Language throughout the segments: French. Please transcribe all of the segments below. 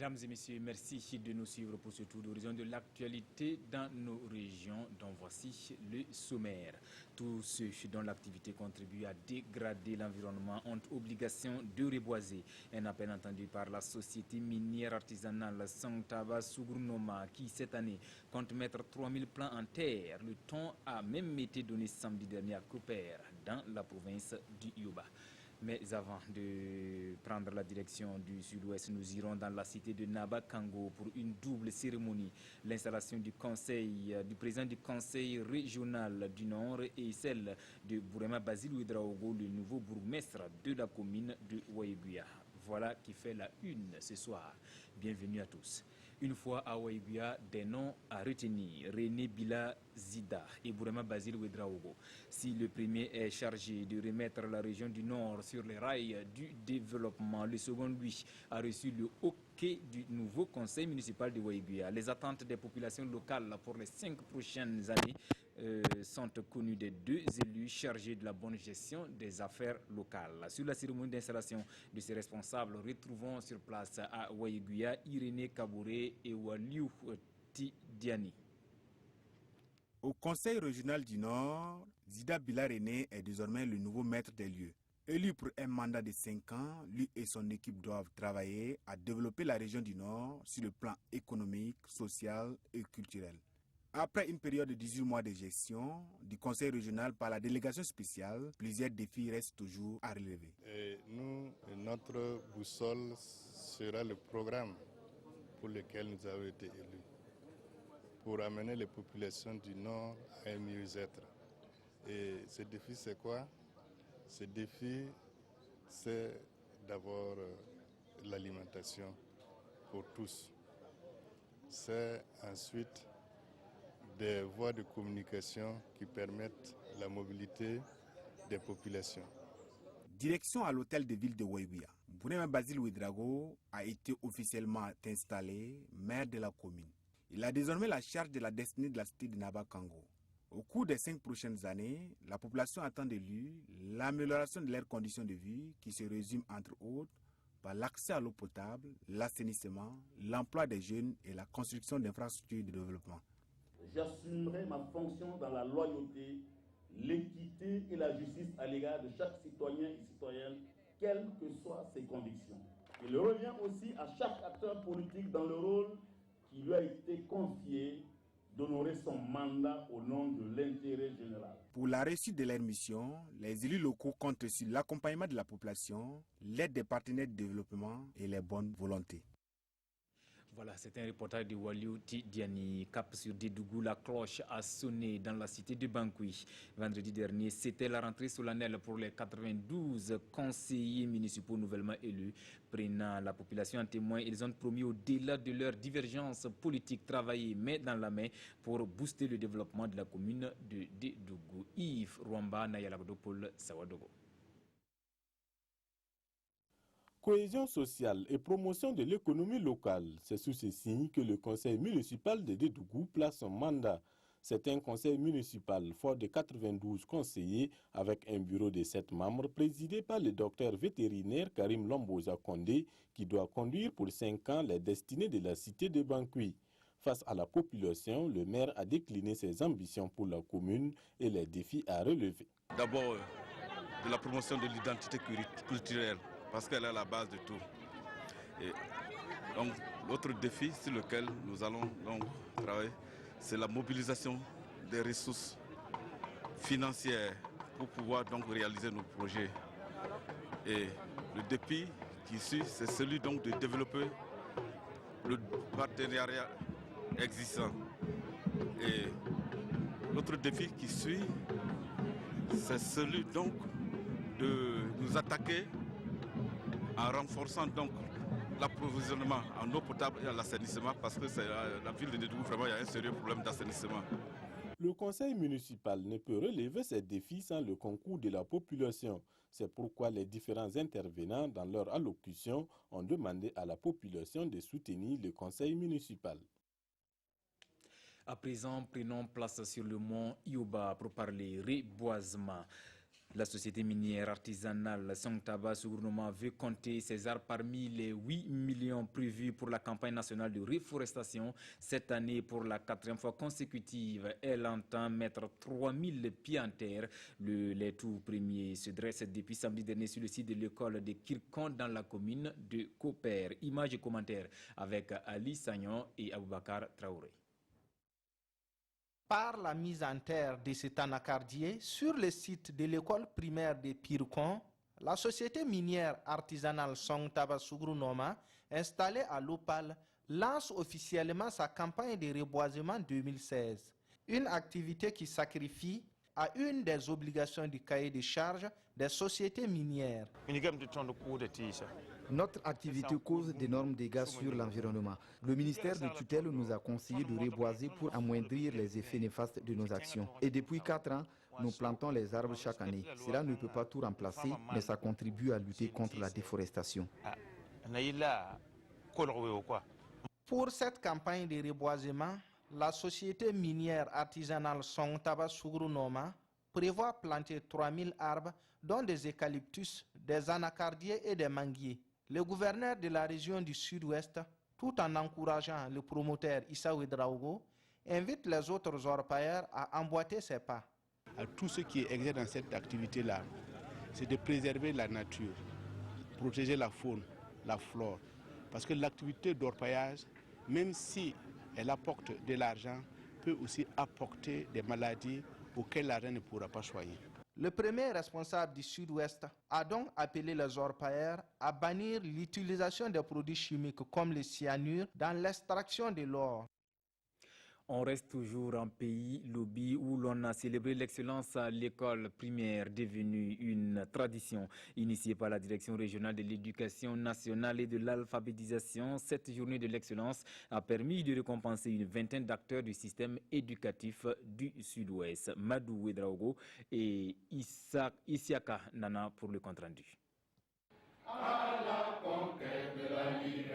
Mesdames et messieurs, merci de nous suivre pour ce tour d'horizon de l'actualité dans nos régions, dont voici le sommaire. Tous ceux dont l'activité contribue à dégrader l'environnement ont obligation de reboiser. Un appel entendu par la société minière artisanale Santaba Sugurnoma qui, cette année, compte mettre 3000 plants en terre. Le ton a même été donné samedi dernier à Koper, dans la province du Yoba. Mais avant de prendre la direction du sud-ouest, nous irons dans la cité de Nabakango pour une double cérémonie. L'installation du président du conseil régional du Nord et celle de Bourema Basile Ouedraogo, le nouveau bourgmestre de la commune de Waiguya. Voilà qui fait la une ce soir. Bienvenue à tous. Une fois à Waiguya, des noms à retenir. René Bila Zida et Bourema Basile Ouedraogo. Si le premier est chargé de remettre la région du Nord sur les rails du développement, le second, lui, a reçu le OK du nouveau conseil municipal de Waiguya. Les attentes des populations locales pour les 5 prochaines années sont connues des deux élus chargés de la bonne gestion des affaires locales. Sur la cérémonie d'installation de ces responsables, retrouvons sur place à Waiguya Irénée Kabouré et Waliou Tidiani. Au Conseil régional du Nord, Zida Bila René est désormais le nouveau maître des lieux. Élu pour un mandat de 5 ans, lui et son équipe doivent travailler à développer la région du Nord sur le plan économique, social et culturel. Après une période de 18 mois de gestion du Conseil régional par la délégation spéciale, plusieurs défis restent toujours à relever. Notre boussole sera le programme pour lequel nous avons été élus, pour amener les populations du Nord à un mieux-être. Et ce défi, c'est quoi? Ce défi, c'est d'abord l'alimentation pour tous. C'est ensuite des voies de communication qui permettent la mobilité des populations. Direction à l'hôtel de ville de Waiguya. Bourema Basile Ouedraogo a été officiellement installé maire de la commune. Il a désormais la charge de la destinée de la cité de Nabakango. Au cours des 5 prochaines années, la population attend de lui l'amélioration de leurs conditions de vie qui se résume entre autres par l'accès à l'eau potable, l'assainissement, l'emploi des jeunes et la construction d'infrastructures de développement. J'assumerai ma fonction dans la loyauté, l'équité et la justice à l'égard de chaque citoyen et citoyenne, quelles que soient ses convictions. Il revient aussi à chaque acteur politique dans le rôle qui lui a été confié d'honorer son mandat au nom de l'intérêt général. Pour la réussite de leur mission, les élus locaux comptent sur l'accompagnement de la population, l'aide des partenaires de développement et les bonnes volontés. Voilà, c'est un reportage de Waliou Tidiani. Cap sur Dédougou, la cloche a sonné dans la cité de Bankoui. Vendredi dernier, c'était la rentrée solennelle pour les 92 conseillers municipaux nouvellement élus. Prenant la population en témoin, ils ont promis au-delà de leurs divergences politiques travailler main dans la main pour booster le développement de la commune de Dédougou. Yves Rwamba, Nayalagdopol, Sawadogo. Cohésion sociale et promotion de l'économie locale, c'est sous ces signes que le conseil municipal de Dédougou place son mandat. C'est un conseil municipal fort de 92 conseillers avec un bureau de 7 membres présidé par le docteur vétérinaire Karim Lomboza Kondé qui doit conduire pour 5 ans les destinées de la cité de Bankoui. Face à la population, le maire a décliné ses ambitions pour la commune et les défis à relever. D'abord, de la promotion de l'identité culturelle, parce qu'elle est la base de tout. Et donc, l'autre défi sur lequel nous allons donc travailler, c'est la mobilisation des ressources financières pour pouvoir donc réaliser nos projets. Et le défi qui suit, c'est celui donc de développer le partenariat existant. Et l'autre défi qui suit, c'est celui donc de nous attaquer en renforçant donc l'approvisionnement en eau potable et en l'assainissement parce que c'est la ville de Dédougou, vraiment il y a un sérieux problème d'assainissement. Le conseil municipal ne peut relever ces défis sans le concours de la population. C'est pourquoi les différents intervenants dans leur allocution ont demandé à la population de soutenir le conseil municipal. À présent, prenons place sur le mont Yoba pour parler reboisement. La société minière artisanale Songtaba ce gouvernement veut compter ses arbres parmi les 8 millions prévus pour la campagne nationale de reforestation. Cette année, pour la 4e fois consécutive, elle entend mettre 3000 pieds en terre. Les tout premiers se dressent depuis samedi dernier sur le site de l'école de Kirkon dans la commune de Koper. Images et commentaires avec Ali Sagnon et Aboubakar Traoré. Par la mise en terre de cet anacardier sur le site de l'école primaire de Pirkon, la société minière artisanale Songtaba Sougou Noma, installée à Lopal, lance officiellement sa campagne de reboisement 2016. Une activité qui sacrifie à une des obligations du cahier de charges des sociétés minières. Notre activité cause d'énormes dégâts sur l'environnement. Le ministère de tutelle nous a conseillé de reboiser pour amoindrir les effets néfastes de nos actions. Et depuis 4 ans, nous plantons les arbres chaque année. Cela ne peut pas tout remplacer, mais ça contribue à lutter contre la déforestation. Pour cette campagne de reboisement, la société minière artisanale Songtaba Sougou Noma prévoit planter 3000 arbres, dont des eucalyptus, des anacardiers et des manguiers. Le gouverneur de la région du Sud-Ouest, tout en encourageant le promoteur Issa Ouedraogo, invite les autres orpailleurs à emboîter ses pas. Tout ce qui est exercé dans cette activité-là, c'est de préserver la nature, protéger la faune, la flore. Parce que l'activité d'orpaillage, même si elle apporte de l'argent, peut aussi apporter des maladies auxquelles l'argent ne pourra pas soigner. Le premier responsable du Sud-Ouest a donc appelé les orpailleurs à bannir l'utilisation des produits chimiques comme le cyanure dans l'extraction de l'or. On reste toujours en pays Lobi où l'on a célébré l'excellence à l'école primaire devenue une tradition. Initiée par la direction régionale de l'éducation nationale et de l'alphabétisation, cette journée de l'excellence a permis de récompenser une vingtaine d'acteurs du système éducatif du Sud-Ouest. Madou Ouedraogo et Isiaka Nana pour le compte-rendu.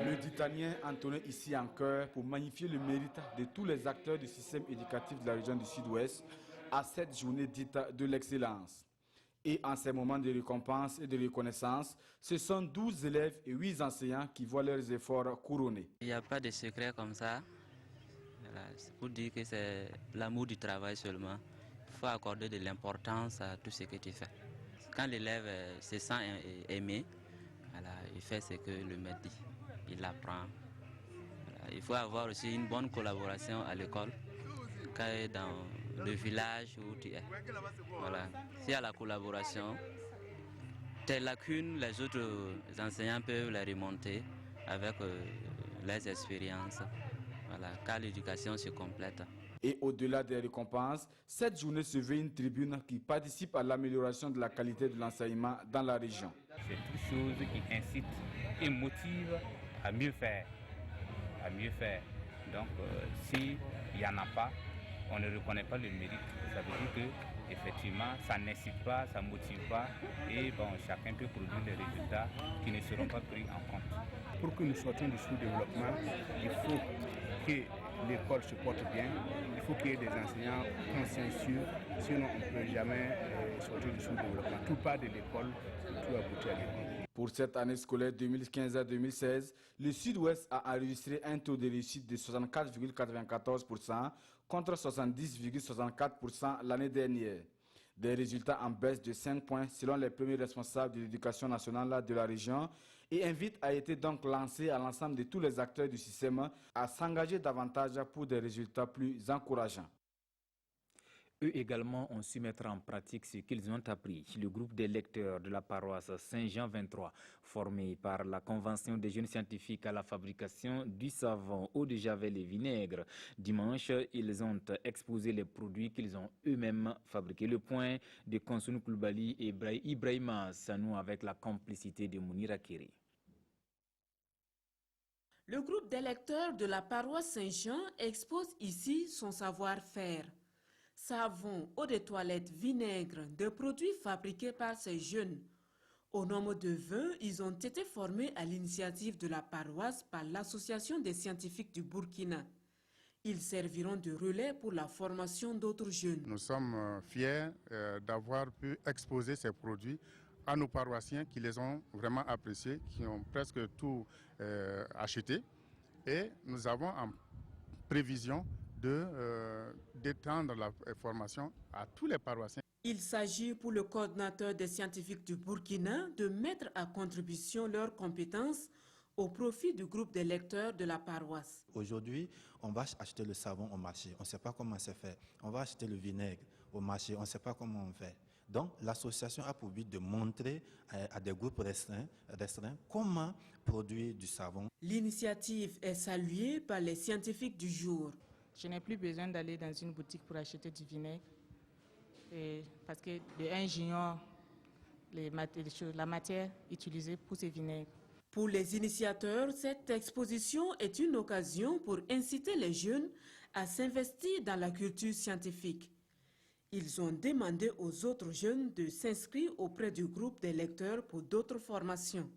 Le Ditanien entonné ici en chœur pour magnifier le mérite de tous les acteurs du système éducatif de la région du Sud-Ouest à cette journée dite de l'excellence. Et en ces moments de récompense et de reconnaissance, ce sont 12 élèves et 8 enseignants qui voient leurs efforts couronnés. Il n'y a pas de secret comme ça. Voilà, c'est pour dire que c'est l'amour du travail seulement. Il faut accorder de l'importance à tout ce que tu fais. Quand l'élève se sent aimé, voilà, il fait ce que le maître dit, il apprend. Voilà, il faut avoir aussi une bonne collaboration à l'école, dans le village où tu es. Voilà. S'il y a la collaboration, tes lacunes, les autres enseignants peuvent les remonter avec les expériences, voilà, car l'éducation se complète. Et au-delà des récompenses, cette journée se veut une tribune qui participe à l'amélioration de la qualité de l'enseignement dans la région. C'est toute chose qui incite et motive à mieux faire. Donc, s'il n'y en a pas, on ne reconnaît pas le mérite. Ça veut dire qu'effectivement, ça n'incite pas, ça ne motive pas. Et bon, chacun peut produire des résultats qui ne seront pas pris en compte. Pour que nous sortions du sous-développement, il faut que l'école se porte bien, il faut qu'il y ait des enseignants consciencieux, sinon on ne peut jamais sortir du sous-développement. Tout part de l'école, tout aboutit à l'école. Pour cette année scolaire 2015 à 2016, le Sud-Ouest a enregistré un taux de réussite de 64,94% contre 70,64% l'année dernière. Des résultats en baisse de 5 points selon les premiers responsables de l'éducation nationale de la région et invite à être donc lancé à l'ensemble de tous les acteurs du système à s'engager davantage pour des résultats plus encourageants. Eux également ont su mettre en pratique ce qu'ils ont appris. Le groupe des lecteurs de la paroisse Saint-Jean 23, formé par la Convention des jeunes scientifiques à la fabrication du savon, eau de javel et vinaigre. Dimanche, ils ont exposé les produits qu'ils ont eux-mêmes fabriqués. Le point de Konsounou Koulibaly et Ibrahima Sanou avec la complicité de Mounir Akiri. Le groupe des lecteurs de la paroisse Saint-Jean expose ici son savoir-faire. Savon, eau de toilette, vinaigre, des produits fabriqués par ces jeunes. Au nombre de 20, ils ont été formés à l'initiative de la paroisse par l'Association des scientifiques du Burkina. Ils serviront de relais pour la formation d'autres jeunes. Nous sommes fiers d'avoir pu exposer ces produits à nos paroissiens qui les ont vraiment appréciés, qui ont presque tout acheté. Et nous avons en prévision d'étendre la formation à tous les paroissiens. Il s'agit pour le coordinateur des scientifiques du Burkina de mettre à contribution leurs compétences au profit du groupe des lecteurs de la paroisse. Aujourd'hui, on va acheter le savon au marché, on ne sait pas comment c'est fait. On va acheter le vinaigre au marché, on ne sait pas comment on fait. Donc, l'association a pour but de montrer à des groupes restreints comment produire du savon. L'initiative est saluée par les scientifiques du jour. Je n'ai plus besoin d'aller dans une boutique pour acheter du vinaigre. Parce que j'ignore la matière utilisée pour ces vinaigres. Pour les initiateurs, cette exposition est une occasion pour inciter les jeunes à s'investir dans la culture scientifique. Ils ont demandé aux autres jeunes de s'inscrire auprès du groupe des lecteurs pour d'autres formations.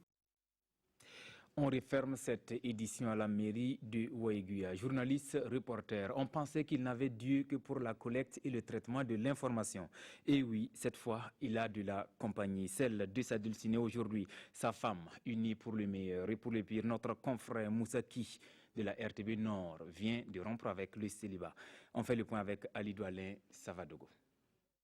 On referme cette édition à la mairie de Waiguia. Journalistes, reporters, on pensait qu'il n'avait Dieu que pour la collecte et le traitement de l'information. Et oui, cette fois, il a de la compagnie, celle de sa dulcinée aujourd'hui, sa femme, unie pour le meilleur et pour le pire. Notre confrère Moussaki de la RTB Nord vient de rompre avec le célibat. On fait le point avec Ali Doualin Savadogo.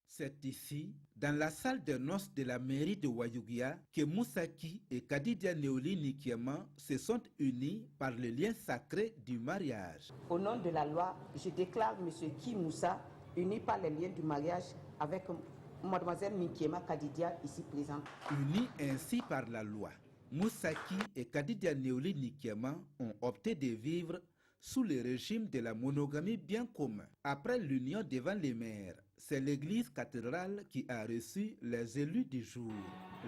C'est ici, dans la salle de noces de la mairie de Waiguia, que Moussaki et Kadidia Neoli Nikiema se sont unis par le lien sacré du mariage. Au nom de la loi, je déclare M. Ki Moussa uni par le lien du mariage avec Mademoiselle Nikiema Kadidia ici présente. Unis ainsi par la loi, Moussaki et Kadidia Neoli Nikiema ont opté de vivre sous le régime de la monogamie bien commun. Après l'union devant les maires, c'est l'église cathédrale qui a reçu les élus du jour.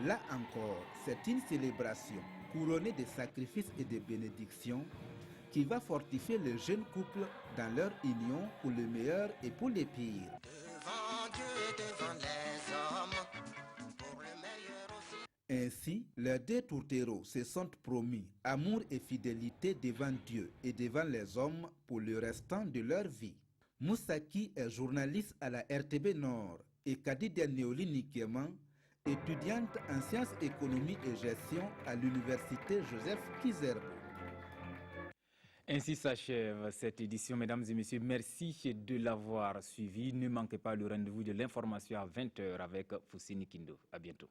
Là encore, c'est une célébration couronnée de sacrifices et de bénédictions qui va fortifier le jeune couple dans leur union pour le meilleur et pour le pire. Devant Dieu, devant les hommes, pour le meilleur aussi. Ainsi, les deux tourtereaux se sont promis amour et fidélité devant Dieu et devant les hommes pour le restant de leur vie. Moussaki est journaliste à la RTB Nord et Kadidia Neoli Nikiema, étudiante en sciences économie et gestion à l'université Joseph Kizerbo. Ainsi s'achève cette édition, mesdames et messieurs. Merci de l'avoir suivi. Ne manquez pas le rendez-vous de l'information à 20h avec Foussini Kindo. À bientôt.